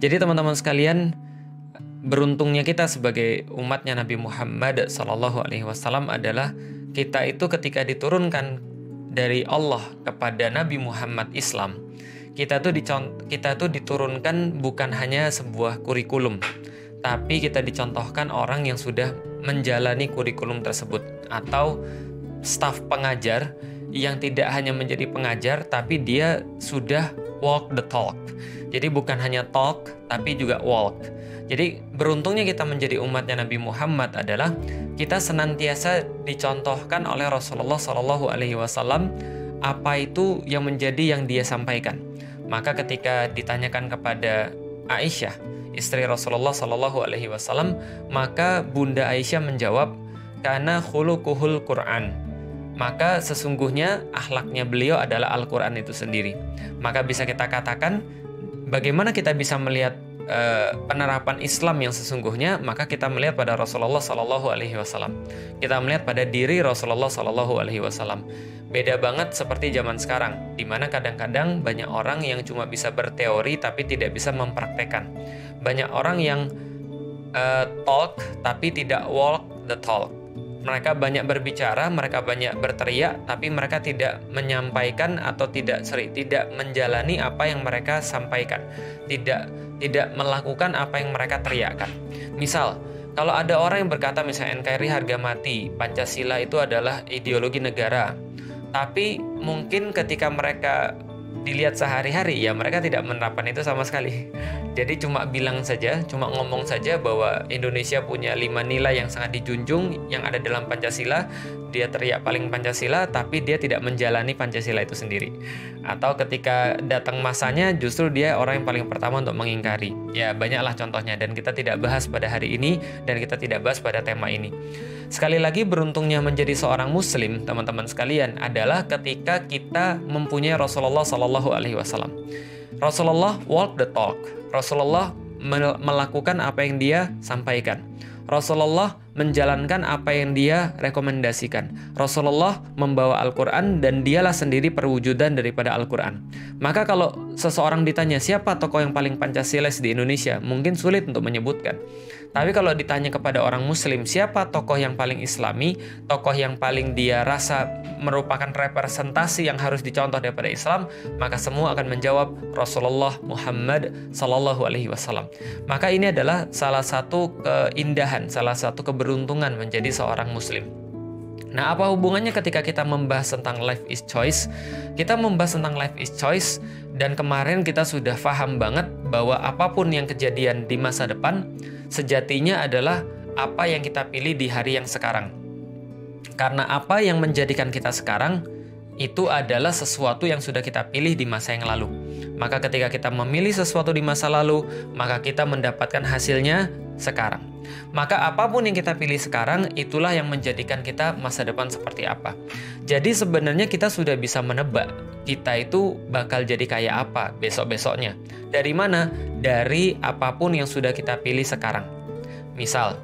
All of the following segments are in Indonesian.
Jadi teman-teman sekalian, beruntungnya kita sebagai umatnya Nabi Muhammad SAW adalah kita itu ketika diturunkan dari Allah kepada Nabi Muhammad Islam, kita tuh diturunkan bukan hanya sebuah kurikulum, tapi kita dicontohkan orang yang sudah menjalani kurikulum tersebut, atau staf pengajar yang tidak hanya menjadi pengajar, tapi dia sudah walk the talk. Jadi bukan hanya talk, tapi juga walk. Jadi beruntungnya kita menjadi umatnya Nabi Muhammad adalah kita senantiasa dicontohkan oleh Rasulullah SAW apa itu yang menjadi yang dia sampaikan. Maka ketika ditanyakan kepada Aisyah, istri Rasulullah SAW, maka Bunda Aisyah menjawab, "Kana khuluquhul Qur'an." Maka sesungguhnya akhlaknya beliau adalah Al-Quran itu sendiri. Maka bisa kita katakan, bagaimana kita bisa melihat penerapan Islam yang sesungguhnya? Maka kita melihat pada Rasulullah SAW. Kita melihat pada diri Rasulullah SAW. Beda banget seperti zaman sekarang, di mana kadang-kadang banyak orang yang cuma bisa berteori tapi tidak bisa mempraktekkan. Banyak orang yang talk tapi tidak walk the talk. Mereka banyak berbicara, mereka banyak berteriak, tapi mereka tidak menyampaikan atau tidak menjalani apa yang mereka sampaikan, tidak melakukan apa yang mereka teriakkan. Misal, kalau ada orang yang berkata misalnya NKRI harga mati, Pancasila itu adalah ideologi negara, tapi mungkin ketika mereka dilihat sehari-hari, ya mereka tidak menerapkan itu sama sekali. Jadi cuma bilang saja, cuma ngomong saja bahwa Indonesia punya 5 nilai yang sangat dijunjung yang ada dalam Pancasila. Dia teriak paling Pancasila, tapi dia tidak menjalani Pancasila itu sendiri. Atau ketika datang masanya, justru dia orang yang paling pertama untuk mengingkari. Ya banyaklah contohnya, dan kita tidak bahas pada hari ini, dan kita tidak bahas pada tema ini. Sekali lagi, beruntungnya menjadi seorang muslim, teman-teman sekalian, adalah ketika kita mempunyai Rasulullah SAW. Rasulullah walk the talk. Rasulullah melakukan apa yang dia sampaikan. Rasulullah menjalankan apa yang dia rekomendasikan. Rasulullah membawa Al-Quran dan dialah sendiri perwujudan daripada Al-Quran. Maka kalau seseorang ditanya siapa tokoh yang paling Pancasilais di Indonesia, mungkin sulit untuk menyebutkan. Tapi kalau ditanya kepada orang muslim, siapa tokoh yang paling islami, tokoh yang paling dia rasa merupakan representasi yang harus dicontoh daripada Islam, maka semua akan menjawab Rasulullah Muhammad SAW. Maka ini adalah salah satu keindahan, salah satu keberuntungan menjadi seorang muslim. Nah, apa hubungannya ketika kita membahas tentang life is choice? Kita membahas tentang life is choice, dan kemarin kita sudah paham banget bahwa apapun yang kejadian di masa depan, sejatinya adalah apa yang kita pilih di hari yang sekarang. Karena apa yang menjadikan kita sekarang, itu adalah sesuatu yang sudah kita pilih di masa yang lalu. Maka ketika kita memilih sesuatu di masa lalu, maka kita mendapatkan hasilnya sekarang. Maka apapun yang kita pilih sekarang, itulah yang menjadikan kita masa depan seperti apa. Jadi sebenarnya kita sudah bisa menebak kita itu bakal jadi kayak apa besok-besoknya. Dari mana? Dari apapun yang sudah kita pilih sekarang. Misal,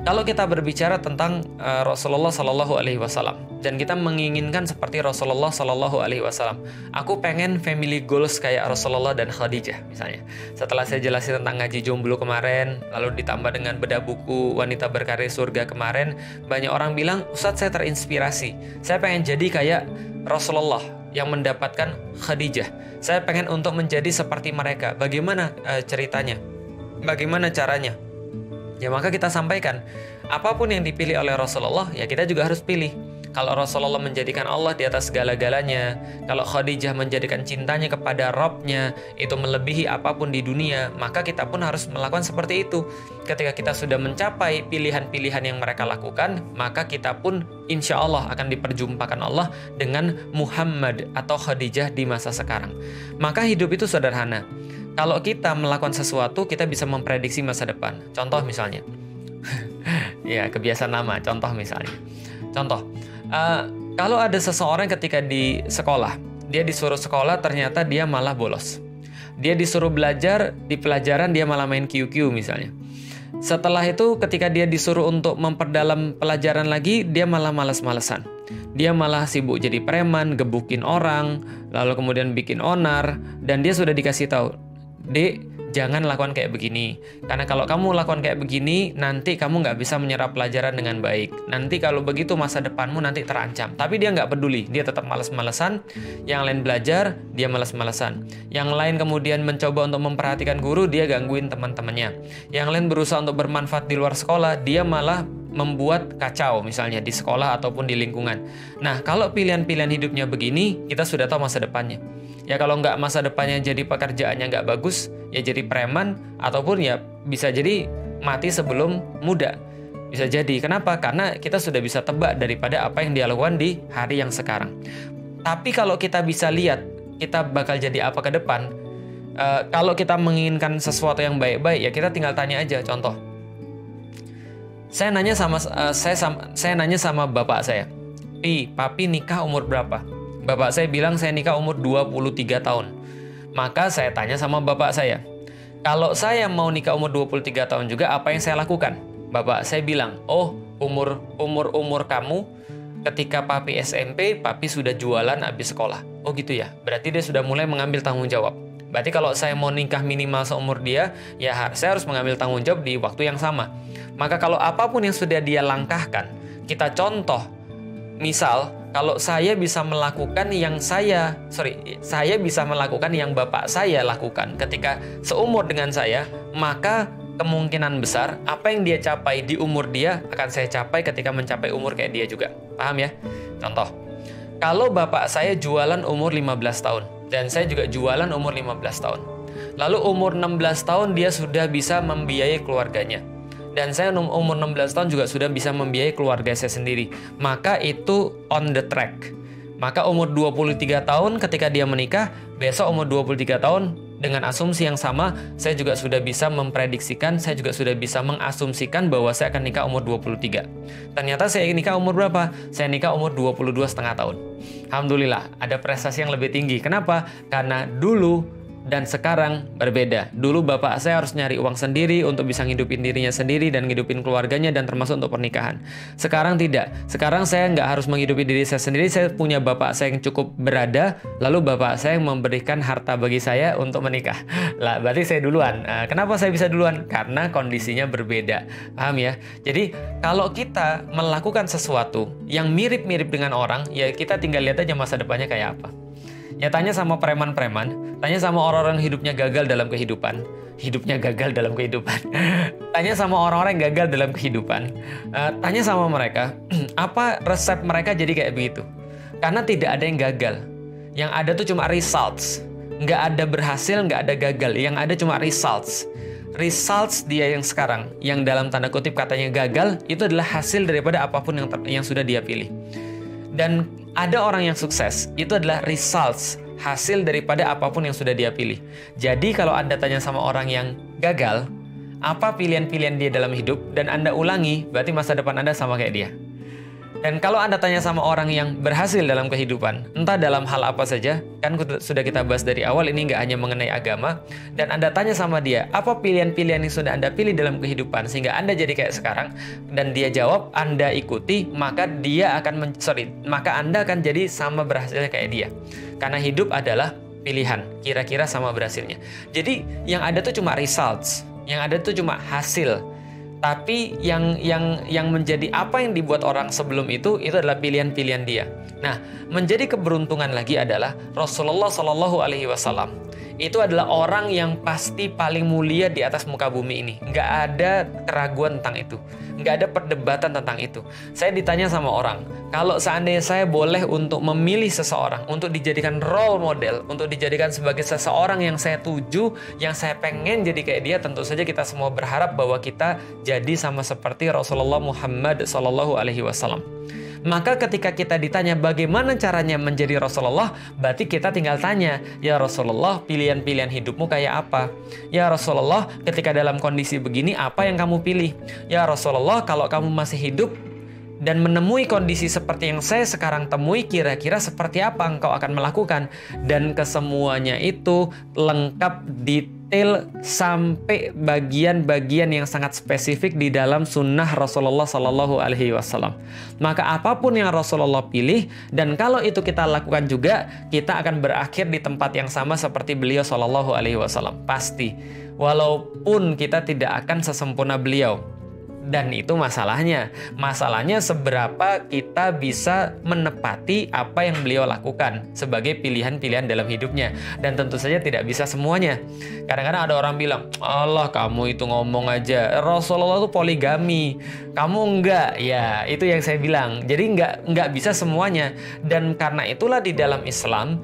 kalau kita berbicara tentang Rasulullah SAW dan kita menginginkan seperti Rasulullah SAW, aku pengen family goals kayak Rasulullah dan Khadijah misalnya. Setelah saya jelasin tentang ngaji jomblo kemarin, lalu ditambah dengan bedah buku Wanita Berkarir Surga kemarin, banyak orang bilang, Ustadz saya terinspirasi, saya pengen jadi kayak Rasulullah yang mendapatkan Khadijah. Saya pengen untuk menjadi seperti mereka. Bagaimana ceritanya? Bagaimana caranya? Ya maka kita sampaikan, apapun yang dipilih oleh Rasulullah, ya kita juga harus pilih. Kalau Rasulullah menjadikan Allah di atas segala-galanya, kalau Khadijah menjadikan cintanya kepada Rabbnya itu melebihi apapun di dunia, maka kita pun harus melakukan seperti itu. Ketika kita sudah mencapai pilihan-pilihan yang mereka lakukan, maka kita pun insya Allah akan diperjumpakan Allah dengan Muhammad atau Khadijah di masa sekarang. Maka hidup itu sederhana. Kalau kita melakukan sesuatu, kita bisa memprediksi masa depan. Contoh misalnya, ya kebiasaan lama. Contoh misalnya, kalau ada seseorang ketika di sekolah, dia disuruh sekolah, ternyata dia malah bolos. Dia disuruh belajar, di pelajaran dia malah main QQ misalnya. Setelah itu ketika dia disuruh untuk memperdalam pelajaran lagi, dia malah malas-malesan. Dia malah sibuk jadi preman, gebukin orang, lalu kemudian bikin onar, dan dia sudah dikasih tahu, Dek, jangan lakukan kayak begini. Karena kalau kamu lakukan kayak begini, nanti kamu nggak bisa menyerap pelajaran dengan baik. Nanti kalau begitu masa depanmu nanti terancam. Tapi dia nggak peduli, dia tetap malas-malesan. Yang lain belajar, dia malas-malesan. Yang lain kemudian mencoba untuk memperhatikan guru, dia gangguin teman-temannya. Yang lain berusaha untuk bermanfaat di luar sekolah, dia malah membuat kacau misalnya di sekolah ataupun di lingkungan. Nah, kalau pilihan-pilihan hidupnya begini, kita sudah tahu masa depannya. Ya kalau nggak masa depannya jadi pekerjaannya nggak bagus, ya jadi preman, ataupun ya bisa jadi mati sebelum muda. Bisa jadi. Kenapa? Karena kita sudah bisa tebak daripada apa yang dia lakukan di hari yang sekarang. Tapi kalau kita bisa lihat, kita bakal jadi apa ke depan, kalau kita menginginkan sesuatu yang baik-baik, ya kita tinggal tanya aja. Contoh, saya nanya sama bapak saya, papi nikah umur berapa? Bapak saya bilang saya nikah umur 23 tahun. Maka saya tanya sama bapak saya, kalau saya mau nikah umur 23 tahun juga, apa yang saya lakukan? Bapak saya bilang, oh umur kamu ketika papi SMP, papi sudah jualan habis sekolah. Oh gitu ya, berarti dia sudah mulai mengambil tanggung jawab. Berarti kalau saya mau nikah minimal seumur dia, ya saya harus mengambil tanggung jawab di waktu yang sama. Maka kalau apapun yang sudah dia langkahkan, kita contoh, misal kalau saya bisa melakukan saya bisa melakukan yang bapak saya lakukan ketika seumur dengan saya, maka kemungkinan besar apa yang dia capai di umur dia akan saya capai ketika mencapai umur kayak dia juga. Paham ya? Contoh, kalau bapak saya jualan umur 15 tahun dan saya juga jualan umur 15 tahun. Lalu umur 16 tahun dia sudah bisa membiayai keluarganya. Dan saya umur 16 tahun juga sudah bisa membiayai keluarga saya sendiri. Maka itu on the track. Maka umur 23 tahun ketika dia menikah, besok umur 23 tahun dengan asumsi yang sama, saya juga sudah bisa memprediksikan, saya juga sudah bisa mengasumsikan bahwa saya akan nikah umur 23. Ternyata saya nikah umur berapa? Saya nikah umur 22,5 tahun. Alhamdulillah, ada prestasi yang lebih tinggi. Kenapa? Karena dulu dan sekarang berbeda. Dulu bapak saya harus nyari uang sendiri untuk bisa ngidupin dirinya sendiri dan ngidupin keluarganya dan termasuk untuk pernikahan. Sekarang tidak. Sekarang saya nggak harus menghidupi diri saya sendiri. Saya punya bapak saya yang cukup berada, lalu bapak saya yang memberikan harta bagi saya untuk menikah. Lah, berarti saya duluan. Kenapa saya bisa duluan? Karena kondisinya berbeda. Paham ya? Jadi kalau kita melakukan sesuatu yang mirip-mirip dengan orang, ya kita tinggal lihat aja masa depannya kayak apa. Ya tanya sama preman-preman, tanya sama orang-orang hidupnya gagal dalam kehidupan. Tanya sama orang-orang yang gagal dalam kehidupan. Tanya sama mereka, apa resep mereka jadi kayak begitu? Karena tidak ada yang gagal. Yang ada tuh cuma results. Nggak ada berhasil, nggak ada gagal. Yang ada cuma results. Results dia yang sekarang, yang dalam tanda kutip katanya gagal, itu adalah hasil daripada apapun yang sudah dia pilih. Dan ada orang yang sukses, itu adalah results, hasil daripada apapun yang sudah dia pilih. Jadi kalau Anda tanya sama orang yang gagal, apa pilihan-pilihan dia dalam hidup, dan Anda ulangi, berarti masa depan Anda sama kayak dia. Dan kalau Anda tanya sama orang yang berhasil dalam kehidupan, entah dalam hal apa saja, kan sudah kita bahas dari awal, ini nggak hanya mengenai agama, dan Anda tanya sama dia, apa pilihan-pilihan yang sudah Anda pilih dalam kehidupan, sehingga Anda jadi kayak sekarang, dan dia jawab, Anda ikuti, maka Anda akan jadi sama berhasilnya kayak dia. Karena hidup adalah pilihan, kira-kira sama berhasilnya. Jadi, yang ada tuh cuma results, yang ada tuh cuma hasil. Tapi yang menjadi apa yang dibuat orang sebelum itu adalah pilihan-pilihan dia. Nah, menjadi keberuntungan lagi adalah Rasulullah Shallallahu Alaihi Wasallam itu adalah orang yang pasti paling mulia di atas muka bumi ini. Nggak ada keraguan tentang itu. Nggak ada perdebatan tentang itu. Saya ditanya sama orang, kalau seandainya saya boleh untuk memilih seseorang, untuk dijadikan role model, untuk dijadikan sebagai seseorang yang saya tuju, yang saya pengen jadi kayak dia, tentu saja kita semua berharap bahwa kita jadi sama seperti Rasulullah Muhammad Sallallahu Alaihi Wasallam. Maka ketika kita ditanya bagaimana caranya menjadi Rasulullah, berarti kita tinggal tanya, ya Rasulullah, pilihan-pilihan hidupmu kayak apa? Ya Rasulullah, ketika dalam kondisi begini, apa yang kamu pilih? Ya Rasulullah, kalau kamu masih hidup dan menemui kondisi seperti yang saya sekarang temui, kira-kira seperti apa engkau akan melakukan? Dan kesemuanya itu lengkap, detail, sampai bagian-bagian yang sangat spesifik di dalam sunnah Rasulullah Sallallahu Alaihi Wasallam. Maka apapun yang Rasulullah pilih, dan kalau itu kita lakukan juga, kita akan berakhir di tempat yang sama seperti beliau Sallallahu Alaihi Wasallam. Pasti. walaupun kita tidak akan sesempurna beliau. Dan itu masalahnya seberapa kita bisa menepati apa yang beliau lakukan sebagai pilihan-pilihan dalam hidupnya. Dan tentu saja tidak bisa semuanya. Kadang-kadang ada orang bilang, Allah kamu itu ngomong aja, Rasulullah itu poligami, kamu enggak. Ya itu yang saya bilang, jadi enggak bisa semuanya. Dan karena itulah di dalam Islam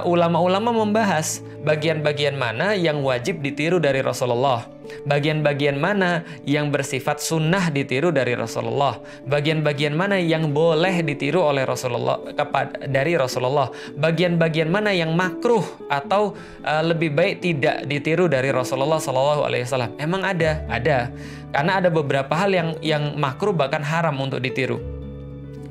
ulama-ulama membahas bagian-bagian mana yang wajib ditiru dari Rasulullah, bagian-bagian mana yang bersifat sunnah ditiru dari Rasulullah, bagian-bagian mana yang boleh ditiru oleh Rasulullah dari Rasulullah, bagian-bagian mana yang makruh atau lebih baik tidak ditiru dari Rasulullah SAW. Emang ada, karena ada beberapa hal yang makruh bahkan haram untuk ditiru.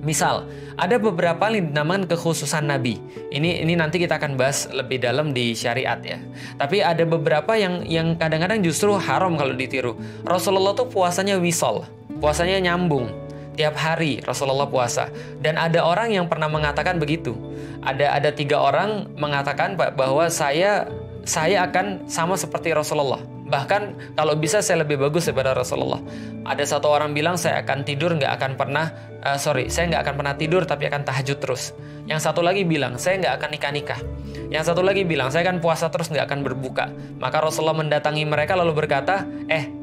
Misal, ada beberapa yang dinamakan kekhususan Nabi. Ini nanti kita akan bahas lebih dalam di syariat ya. Tapi ada beberapa yang kadang-kadang justru haram kalau ditiru. Rasulullah tuh puasanya wisol, puasanya nyambung. Tiap hari Rasulullah puasa. Dan ada orang yang pernah mengatakan begitu. Ada 3 orang mengatakan bahwa saya akan sama seperti Rasulullah. Bahkan kalau bisa saya lebih bagus daripada Rasulullah. Ada 1 orang bilang saya akan tidur saya nggak akan pernah tidur tapi akan tahajud terus. Yang 1 lagi bilang saya nggak akan nikah. Yang 1 lagi bilang saya akan puasa terus nggak akan berbuka. Maka Rasulullah mendatangi mereka lalu berkata,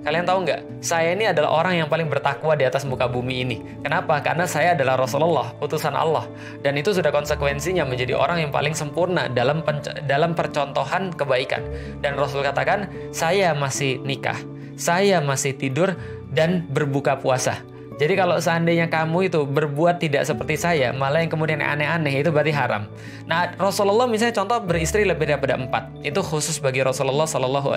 kalian tahu nggak? Saya ini adalah orang yang paling bertakwa di atas muka bumi ini. Kenapa? Karena saya adalah Rasulullah, utusan Allah. Dan itu sudah konsekuensinya menjadi orang yang paling sempurna dalam percontohan kebaikan. Dan Rasul katakan, saya masih nikah, saya masih tidur dan berbuka puasa. Jadi kalau seandainya kamu itu berbuat tidak seperti saya, malah yang kemudian aneh-aneh, itu berarti haram. Nah, Rasulullah misalnya contoh beristri lebih daripada 4. Itu khusus bagi Rasulullah SAW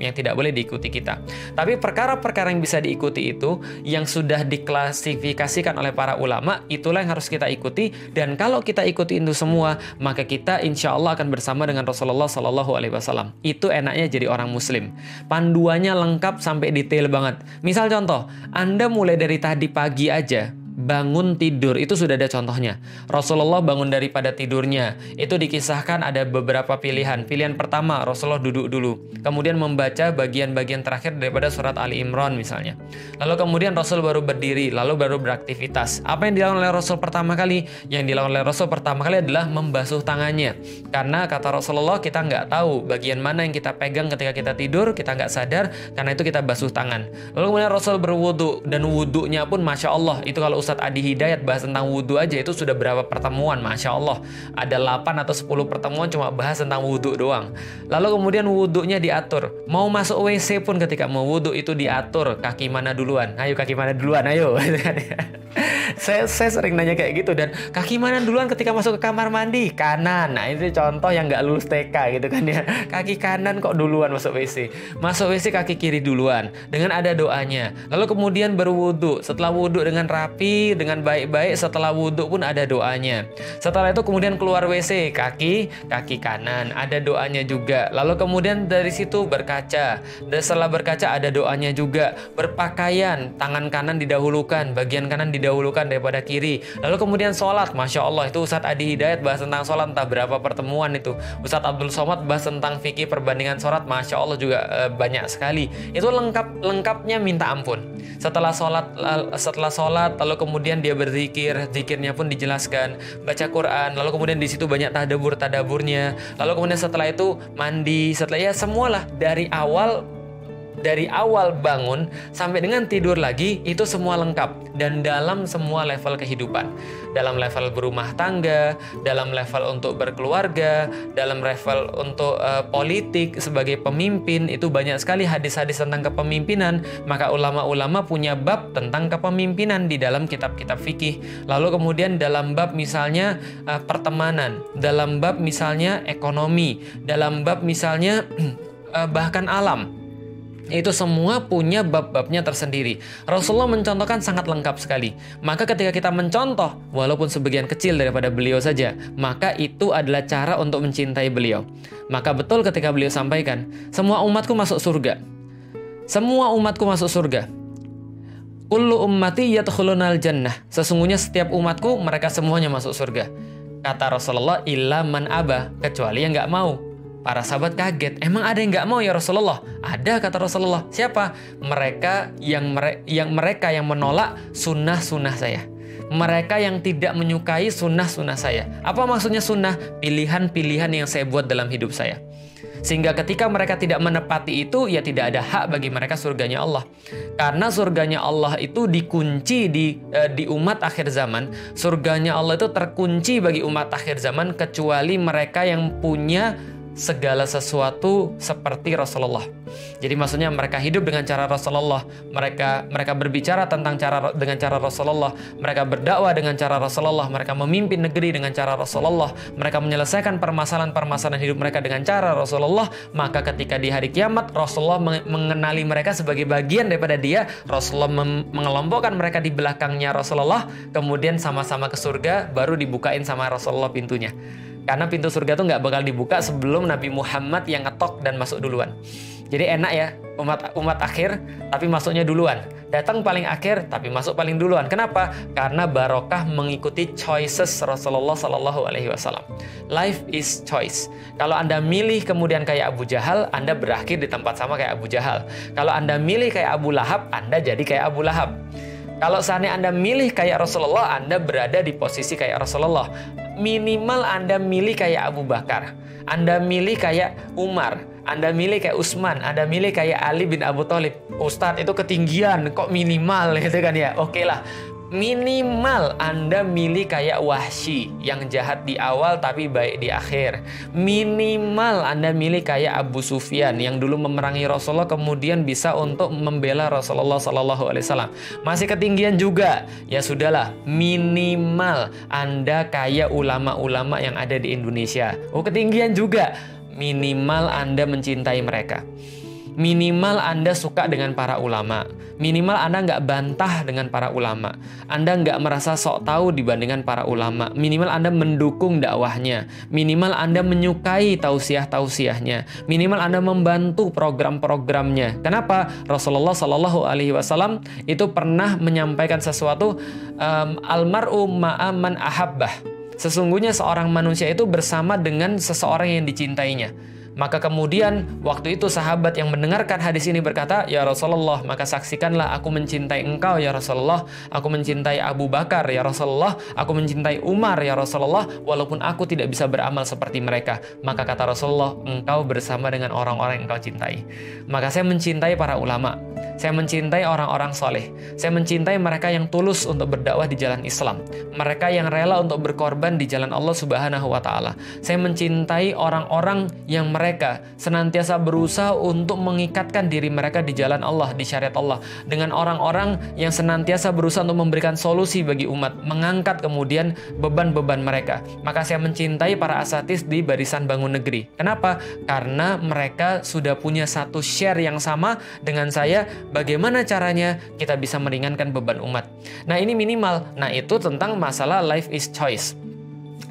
yang tidak boleh diikuti kita. Tapi perkara-perkara yang bisa diikuti itu, yang sudah diklasifikasikan oleh para ulama, itulah yang harus kita ikuti. Dan kalau kita ikuti itu semua, maka kita insya Allah akan bersama dengan Rasulullah SAW. Itu enaknya jadi orang muslim. Panduannya lengkap sampai detail banget. Misal contoh, Anda mulai dari tadi pagi aja bangun tidur, itu sudah ada contohnya. Rasulullah bangun daripada tidurnya, itu dikisahkan ada beberapa pilihan. Pilihan pertama, Rasulullah duduk dulu, kemudian membaca bagian-bagian terakhir daripada surat Ali Imran misalnya. Lalu kemudian Rasul baru berdiri, lalu baru beraktivitas. Apa yang dilakukan oleh Rasul pertama kali? Yang dilakukan oleh Rasul pertama kali adalah membasuh tangannya. Karena kata Rasulullah, kita nggak tahu bagian mana yang kita pegang ketika kita tidur, kita nggak sadar, karena itu kita basuh tangan. Lalu kemudian Rasul berwudu, dan wudunya pun Masya Allah, itu kalau Ustadz Adi Hidayat bahas tentang wudhu aja itu sudah berapa pertemuan, Masya Allah. Ada 8 atau 10 pertemuan cuma bahas tentang wudhu doang. Lalu kemudian wudhunya diatur. Mau masuk WC pun ketika mau wudhu itu diatur. Kaki mana duluan? Ayo kaki mana duluan? Ayo. Saya sering nanya kayak gitu. Dan kaki mana duluan ketika masuk ke kamar mandi? Kanan. Nah itu contoh yang nggak lulus TK gitu kan ya. Kaki kanan kok duluan masuk WC. Masuk WC kaki kiri duluan. Dengan ada doanya. Lalu kemudian berwudhu. Setelah wudhu dengan rapi, dengan baik-baik, setelah wudhu pun ada doanya. Setelah itu kemudian keluar WC, kaki kanan, ada doanya juga. Lalu kemudian dari situ berkaca, dan setelah berkaca ada doanya juga. Berpakaian, tangan kanan didahulukan, bagian kanan didahulukan daripada kiri. Lalu kemudian sholat, Masya Allah, itu Ustadz Adi Hidayat bahas tentang sholat entah berapa pertemuan itu. Ustadz Abdul Somad bahas tentang fikih perbandingan sholat, Masya Allah juga banyak sekali. Itu lengkapnya minta ampun. Setelah sholat, lalu kemudian dia berzikir, zikirnya pun dijelaskan, baca Quran, lalu kemudian di situ banyak tadaburnya, lalu kemudian setelah itu mandi, setelah semualah dari awal bangun sampai dengan tidur lagi itu semua lengkap, dan dalam semua level kehidupan, dalam level berumah tangga, dalam level untuk berkeluarga, dalam level untuk politik sebagai pemimpin, itu banyak sekali hadis-hadis tentang kepemimpinan. Maka ulama-ulama punya bab tentang kepemimpinan di dalam kitab-kitab fikih. Lalu kemudian dalam bab misalnya pertemanan, dalam bab misalnya ekonomi, dalam bab misalnya bahkan alam. Itu semua punya bab-babnya tersendiri. Rasulullah mencontohkan sangat lengkap sekali. Maka ketika kita mencontoh, walaupun sebagian kecil daripada beliau saja, maka itu adalah cara untuk mencintai beliau. Maka betul ketika beliau sampaikan, semua umatku masuk surga. Semua umatku masuk surga. Kullu ummati yadkhulunal jannah. Sesungguhnya setiap umatku, mereka semuanya masuk surga. Kata Rasulullah, illa man aba, kecuali yang nggak mau. Para sahabat kaget, emang ada yang nggak mau ya Rasulullah? Ada, kata Rasulullah. Siapa? Mereka yang menolak sunnah-sunnah saya. Mereka yang tidak menyukai sunnah-sunnah saya. Apa maksudnya sunnah? Pilihan-pilihan yang saya buat dalam hidup saya. Sehingga ketika mereka tidak menepati itu, ya tidak ada hak bagi mereka surganya Allah. Karena surganya Allah itu dikunci di umat akhir zaman. Surganya Allah itu terkunci bagi umat akhir zaman kecuali mereka yang punya segala sesuatu seperti Rasulullah. Jadi maksudnya mereka hidup dengan cara Rasulullah, mereka berbicara dengan cara Rasulullah, mereka berdakwah dengan cara Rasulullah, mereka memimpin negeri dengan cara Rasulullah, mereka menyelesaikan permasalahan-permasalahan hidup mereka dengan cara Rasulullah. Maka ketika di hari kiamat Rasulullah mengenali mereka sebagai bagian daripada dia, Rasulullah mengelompokkan mereka di belakangnya Rasulullah, kemudian sama-sama ke surga, baru dibukain sama Rasulullah pintunya. Karena pintu surga itu nggak bakal dibuka sebelum Nabi Muhammad yang ngetok dan masuk duluan. Jadi enak ya, umat akhir tapi masuknya duluan. Datang paling akhir tapi masuk paling duluan. Kenapa? Karena barokah mengikuti choices Rasulullah Sallallahu Alaihi Wasallam. Life is choice. Kalau Anda milih kemudian kayak Abu Jahal, Anda berakhir di tempat sama kayak Abu Jahal. Kalau Anda milih kayak Abu Lahab, Anda jadi kayak Abu Lahab. Kalau seandainya Anda milih kayak Rasulullah, Anda berada di posisi kayak Rasulullah. Minimal Anda milih kayak Abu Bakar, Anda milih kayak Umar, Anda milih kayak Utsman, Anda milih kayak Ali bin Abu Thalib. Ustadz, itu ketinggian, kok minimal gitu kan ya? Oke lah, minimal Anda milih kayak Wahsy yang jahat di awal tapi baik di akhir. Minimal Anda milih kayak Abu Sufyan yang dulu memerangi Rasulullah kemudian bisa untuk membela Rasulullah Sallallahu Alaihi Wasallam. Masih ketinggian juga. Ya sudahlah, minimal Anda kayak ulama-ulama yang ada di Indonesia. Oh, ketinggian juga. Minimal Anda mencintai mereka. Minimal Anda suka dengan para ulama. Minimal Anda nggak bantah dengan para ulama. Anda nggak merasa sok tahu dibandingkan para ulama. Minimal Anda mendukung dakwahnya. Minimal Anda menyukai tausiah-tausiahnya. Minimal Anda membantu program-programnya. Kenapa? Rasulullah Shallallahu Alaihi Wasallam itu pernah menyampaikan sesuatu, almar'u ma'aman ahabbah. Sesungguhnya seorang manusia itu bersama dengan seseorang yang dicintainya. Maka kemudian waktu itu sahabat yang mendengarkan hadis ini berkata, "Ya Rasulullah, maka saksikanlah aku mencintai engkau ya Rasulullah, aku mencintai Abu Bakar ya Rasulullah, aku mencintai Umar ya Rasulullah, walaupun aku tidak bisa beramal seperti mereka." Maka kata Rasulullah, "Engkau bersama dengan orang-orang yang engkau cintai." Maka saya mencintai para ulama, saya mencintai orang-orang soleh, saya mencintai mereka yang tulus untuk berdakwah di jalan Islam, mereka yang rela untuk berkorban di jalan Allah Subhanahu wa Ta'ala. Saya mencintai orang-orang yang mereka senantiasa berusaha untuk mengikatkan diri mereka di jalan Allah, di syariat Allah, dengan orang-orang yang senantiasa berusaha untuk memberikan solusi bagi umat, mengangkat kemudian beban-beban mereka. Maka saya mencintai para asatis di barisan bangun negeri. Kenapa? Karena mereka sudah punya satu share yang sama dengan saya, bagaimana caranya kita bisa meringankan beban umat. Nah, ini minimal. Nah, itu tentang masalah life is choice.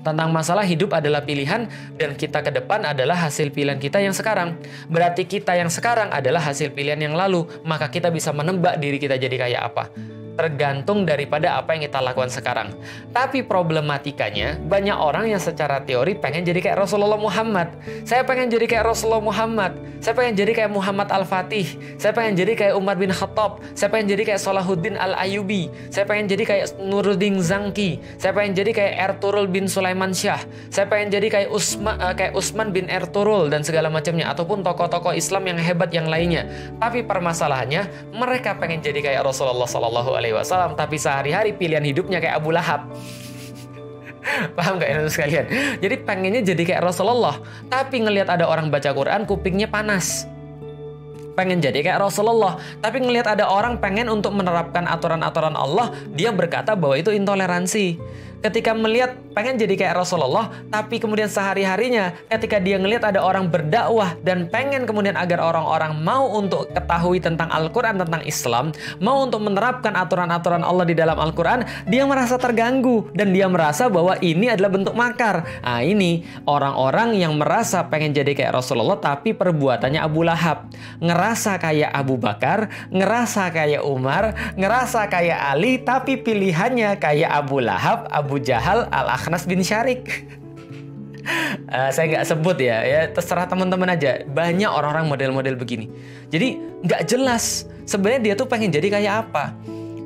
Tentang masalah hidup adalah pilihan dan kita ke depan adalah hasil pilihan kita yang sekarang. Berarti kita yang sekarang adalah hasil pilihan yang lalu. Maka kita bisa menebak diri kita jadi kayak apa. Tergantung daripada apa yang kita lakukan sekarang. Tapi problematikanya, banyak orang yang secara teori pengen jadi kayak Rasulullah Muhammad. Saya pengen jadi kayak Rasulullah Muhammad. Saya pengen jadi kayak Muhammad Al-Fatih. Saya pengen jadi kayak Umar bin Khattab. Saya pengen jadi kayak Salahuddin Al-Ayyubi. Saya pengen jadi kayak Nuruddin Zangki. Saya pengen jadi kayak Ertugrul bin Sulaiman Syah. Saya pengen jadi kayak Utsman bin Ertugrul dan segala macamnya, ataupun tokoh-tokoh Islam yang hebat yang lainnya. Tapi permasalahannya, mereka pengen jadi kayak Rasulullah Sallallahu Alaihi Wasallam, tapi sehari-hari pilihan hidupnya kayak Abu Lahab. Paham gak ya sekalian? Jadi pengennya jadi kayak Rasulullah, tapi ngelihat ada orang baca Quran kupingnya panas. Pengen jadi kayak Rasulullah, tapi ngelihat ada orang pengen untuk menerapkan aturan-aturan Allah, dia berkata bahwa itu intoleransi. Ketika melihat pengen jadi kayak Rasulullah, tapi kemudian sehari-harinya ketika dia ngelihat ada orang berdakwah dan pengen kemudian agar orang-orang mau untuk ketahui tentang Al-Quran, tentang Islam, mau untuk menerapkan aturan-aturan Allah di dalam Al-Quran, dia merasa terganggu dan dia merasa bahwa ini adalah bentuk makar. Nah, ini orang-orang yang merasa pengen jadi kayak Rasulullah tapi perbuatannya Abu Lahab, ngerasa kayak Abu Bakar, ngerasa kayak Umar, ngerasa kayak Ali, tapi pilihannya kayak Abu Lahab, Abu Jahal, Al-Akhnas bin Syarik. Saya nggak sebut ya terserah teman-teman aja. Banyak orang-orang model-model begini. Jadi nggak jelas sebenarnya dia tuh pengen jadi kayak apa.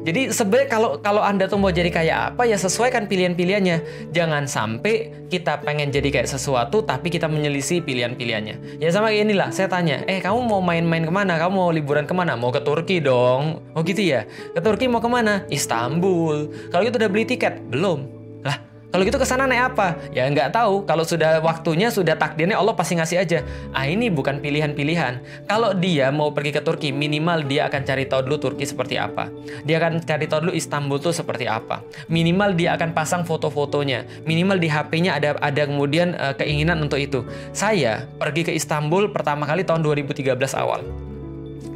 Jadi sebenarnya kalau Anda tuh mau jadi kayak apa ya sesuaikan pilihan-pilihannya. Jangan sampai kita pengen jadi kayak sesuatu tapi kita menyelisih pilihan-pilihannya. Ya sama kayak inilah, saya tanya, kamu mau main-main kemana? Kamu mau liburan kemana? Mau ke Turki dong. Oh gitu ya? Ke Turki mau kemana? Istanbul. Kalau gitu udah beli tiket? Belum. Lah, kalau gitu kesana naik apa? Ya nggak tahu. Kalau sudah waktunya, sudah takdirnya Allah pasti ngasih aja. Ini bukan pilihan-pilihan. Kalau dia mau pergi ke Turki, minimal dia akan cari tahu dulu Turki seperti apa. Dia akan cari tahu dulu Istanbul tuh seperti apa. Minimal dia akan pasang foto-fotonya. Minimal di HP-nya ada kemudian keinginan untuk itu. Saya pergi ke Istanbul pertama kali tahun 2013 awal.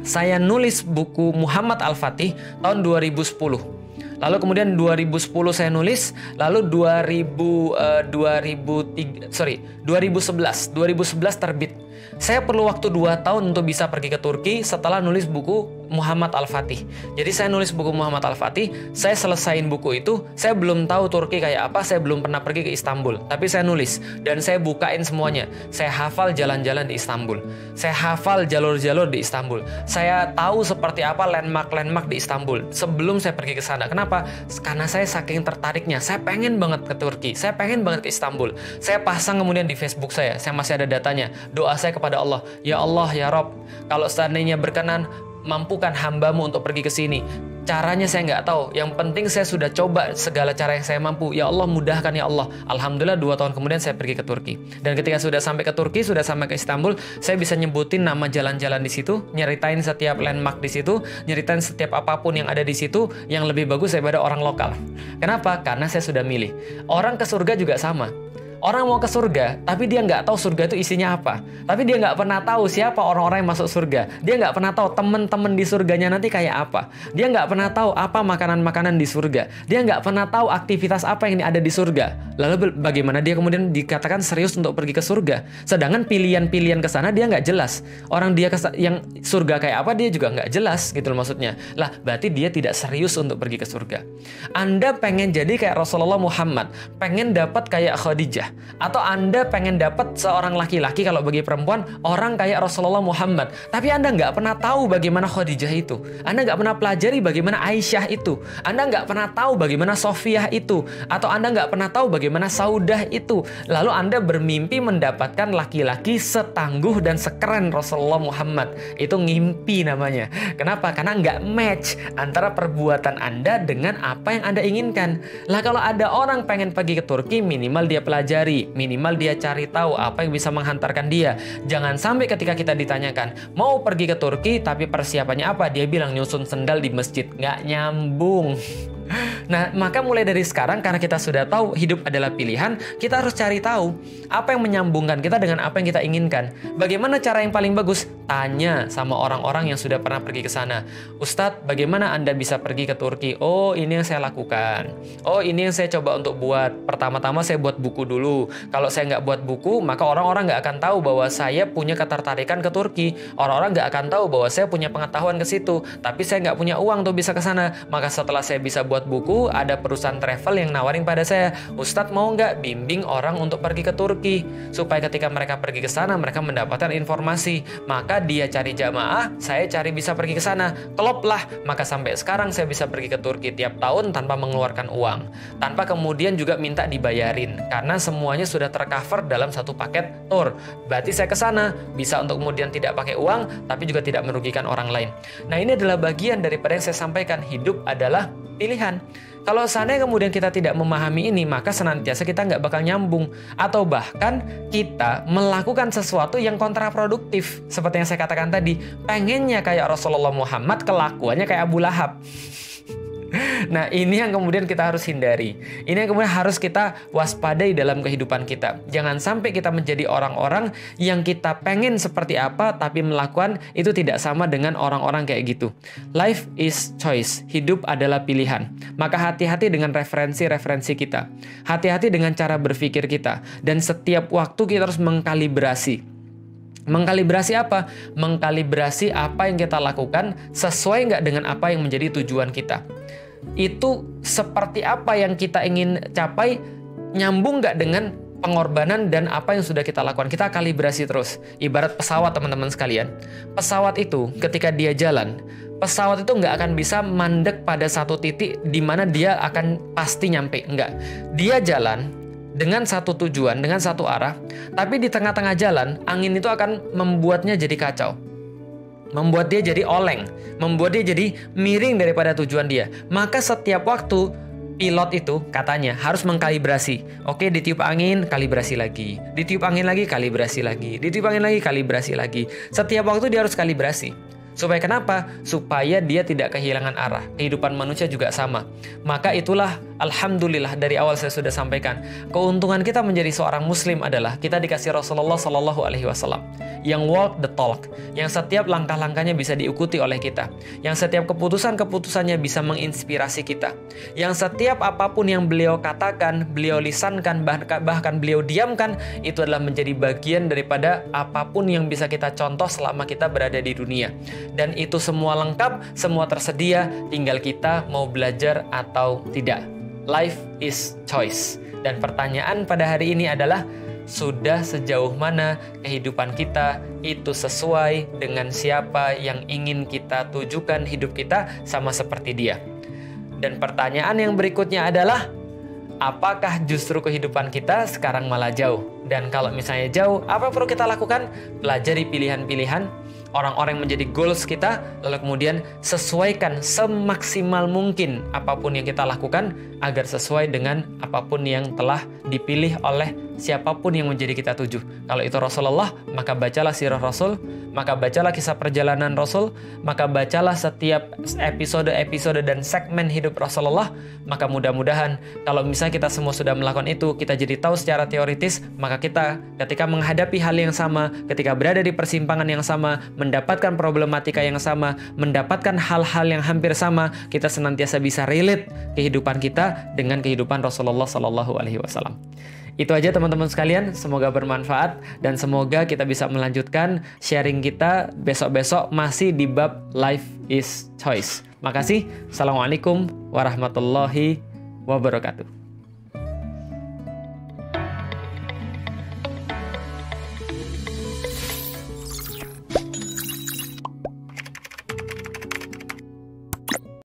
Saya nulis buku Muhammad Al-Fatih tahun 2010. Lalu kemudian 2010 saya nulis, lalu 2011 terbit. Saya perlu waktu 2 tahun untuk bisa pergi ke Turki setelah nulis buku Muhammad Al-Fatih. Jadi saya nulis buku Muhammad Al-Fatih, saya selesain buku itu, saya belum tahu Turki kayak apa, saya belum pernah pergi ke Istanbul. Tapi saya nulis, dan saya bukain semuanya. Saya hafal jalan-jalan di Istanbul. Saya hafal jalur-jalur di Istanbul. Saya tahu seperti apa landmark-landmark di Istanbul sebelum saya pergi ke sana. Kenapa? Karena saya saking tertariknya. Saya pengen banget ke Turki, saya pengen banget ke Istanbul. Saya pasang kemudian di Facebook saya masih ada datanya. Doa saya kepada Allah, ya Allah, ya Rob, kalau seandainya berkenan, mampukan hambamu untuk pergi ke sini. Caranya saya nggak tahu. Yang penting saya sudah coba segala cara yang saya mampu. Ya Allah, mudahkan ya Allah. Alhamdulillah 2 tahun kemudian saya pergi ke Turki. Dan ketika sudah sampai ke Turki, sudah sampai ke Istanbul, saya bisa nyebutin nama jalan-jalan di situ, nyeritain setiap landmark di situ, nyeritain setiap apapun yang ada di situ, yang lebih bagus daripada orang lokal. Kenapa? Karena saya sudah milih. Orang ke surga juga sama. Orang mau ke surga, tapi dia nggak tahu surga itu isinya apa. Tapi dia nggak pernah tahu siapa orang-orang yang masuk surga. Dia nggak pernah tahu teman-teman di surganya nanti kayak apa. Dia nggak pernah tahu apa makanan-makanan di surga. Dia nggak pernah tahu aktivitas apa yang ada di surga. Lalu bagaimana dia kemudian dikatakan serius untuk pergi ke surga? Sedangkan pilihan-pilihan ke sana dia nggak jelas. Orang dia yang surga kayak apa dia juga nggak jelas gitu loh maksudnya. Lah berarti dia tidak serius untuk pergi ke surga. Anda pengen jadi kayak Rasulullah Muhammad, pengen dapat kayak Khadijah. Atau Anda pengen dapat seorang laki-laki, kalau bagi perempuan, orang kayak Rasulullah Muhammad. Tapi Anda nggak pernah tahu bagaimana Khadijah itu. Anda nggak pernah pelajari bagaimana Aisyah itu. Anda nggak pernah tahu bagaimana Sofiyah itu. Atau Anda nggak pernah tahu bagaimana Saudah itu. Lalu Anda bermimpi mendapatkan laki-laki setangguh dan sekeren Rasulullah Muhammad. Itu ngimpi namanya. Kenapa? Karena nggak match antara perbuatan Anda dengan apa yang Anda inginkan. Lah kalau ada orang pengen pergi ke Turki, minimal dia pelajari. Minimal dia cari tahu apa yang bisa menghantarkan dia. Jangan sampai ketika kita ditanyakan mau pergi ke Turki tapi persiapannya apa, dia bilang nyusun sendal di masjid. Nggak nyambung. Nah, maka mulai dari sekarang, karena kita sudah tahu hidup adalah pilihan, kita harus cari tahu apa yang menyambungkan kita dengan apa yang kita inginkan. Bagaimana cara yang paling bagus? Tanya sama orang-orang yang sudah pernah pergi ke sana. Ustadz, bagaimana Anda bisa pergi ke Turki? Oh, ini yang saya lakukan. Oh, ini yang saya coba untuk buat. Pertama-tama saya buat buku dulu. Kalau saya nggak buat buku, maka orang-orang nggak akan tahu bahwa saya punya ketertarikan ke Turki. Orang-orang nggak akan tahu bahwa saya punya pengetahuan ke situ. Tapi saya nggak punya uang untuk bisa ke sana. Maka setelah saya bisa buat buku, ada perusahaan travel yang nawarin pada saya, Ustadz mau nggak bimbing orang untuk pergi ke Turki, supaya ketika mereka pergi ke sana mereka mendapatkan informasi. Maka dia cari jamaah, saya cari bisa pergi ke sana, klop lah. Maka sampai sekarang saya bisa pergi ke Turki tiap tahun tanpa mengeluarkan uang, tanpa kemudian juga minta dibayarin, karena semuanya sudah tercover dalam satu paket tour. Berarti saya ke sana bisa untuk kemudian tidak pakai uang, tapi juga tidak merugikan orang lain. Nah, ini adalah bagian daripada yang saya sampaikan, hidup adalah pilihan. Kalau seandainya kemudian kita tidak memahami ini, maka senantiasa kita nggak bakal nyambung. Atau bahkan kita melakukan sesuatu yang kontraproduktif. Seperti yang saya katakan tadi, pengennya kayak Rasulullah Muhammad, kelakuannya kayak Abu Lahab. Nah, ini yang kemudian kita harus hindari. Ini yang kemudian harus kita waspadai dalam kehidupan kita. Jangan sampai kita menjadi orang-orang yang kita pengen seperti apa, tapi melakukan itu tidak sama dengan orang-orang kayak gitu. Life is choice. Hidup adalah pilihan. Maka hati-hati dengan referensi-referensi kita. Hati-hati dengan cara berpikir kita. Dan setiap waktu kita harus mengkalibrasi. Mengkalibrasi apa? Mengkalibrasi apa yang kita lakukan sesuai nggak dengan apa yang menjadi tujuan kita. Itu seperti apa yang kita ingin capai, nyambung nggak dengan pengorbanan dan apa yang sudah kita lakukan. Kita kalibrasi terus. Ibarat pesawat teman-teman sekalian. Pesawat itu ketika dia jalan, pesawat itu nggak akan bisa mandek pada satu titik di mana dia akan pasti nyampe. Nggak. Dia jalan dengan satu tujuan, dengan satu arah, tapi di tengah-tengah jalan, angin itu akan membuatnya jadi kacau. Membuat dia jadi oleng. Membuat dia jadi miring daripada tujuan dia. Maka setiap waktu, pilot itu katanya harus mengkalibrasi. Oke, ditiup angin, kalibrasi lagi. Ditiup angin lagi, kalibrasi lagi. Ditiup angin lagi, kalibrasi lagi. Setiap waktu dia harus kalibrasi. Supaya kenapa? Supaya dia tidak kehilangan arah. Kehidupan manusia juga sama. Maka itulah, alhamdulillah, dari awal saya sudah sampaikan, keuntungan kita menjadi seorang muslim adalah kita dikasih Rasulullah SAW yang walk the talk, yang setiap langkah-langkahnya bisa diikuti oleh kita, yang setiap keputusan-keputusannya bisa menginspirasi kita, yang setiap apapun yang beliau katakan, beliau lisankan, bahkan beliau diamkan, itu adalah menjadi bagian daripada apapun yang bisa kita contoh selama kita berada di dunia. Dan itu semua lengkap, semua tersedia, tinggal kita mau belajar atau tidak. Life is choice. Dan pertanyaan pada hari ini adalah, sudah sejauh mana kehidupan kita itu sesuai dengan siapa yang ingin kita tujukan hidup kita, sama seperti dia. Dan pertanyaan yang berikutnya adalah, apakah justru kehidupan kita sekarang malah jauh? Dan kalau misalnya jauh, apa yang perlu kita lakukan? Pelajari pilihan-pilihan orang-orang yang menjadi goals kita, lalu kemudian sesuaikan semaksimal mungkin apapun yang kita lakukan agar sesuai dengan apapun yang telah dipilih oleh siapapun yang menjadi kita tuju. Kalau itu Rasulullah, maka bacalah sirah Rasul, maka bacalah kisah perjalanan Rasul, maka bacalah setiap episode dan segmen hidup Rasulullah. Maka mudah-mudahan kalau misalnya kita semua sudah melakukan itu, kita jadi tahu secara teoritis, maka kita ketika menghadapi hal yang sama, ketika berada di persimpangan yang sama, mendapatkan problematika yang sama, mendapatkan hal-hal yang hampir sama, kita senantiasa bisa relate kehidupan kita dengan kehidupan Rasulullah SAW. Itu aja teman-teman sekalian, semoga bermanfaat dan semoga kita bisa melanjutkan sharing kita besok-besok masih di bab Life is Choice. Makasih. Assalamualaikum warahmatullahi wabarakatuh.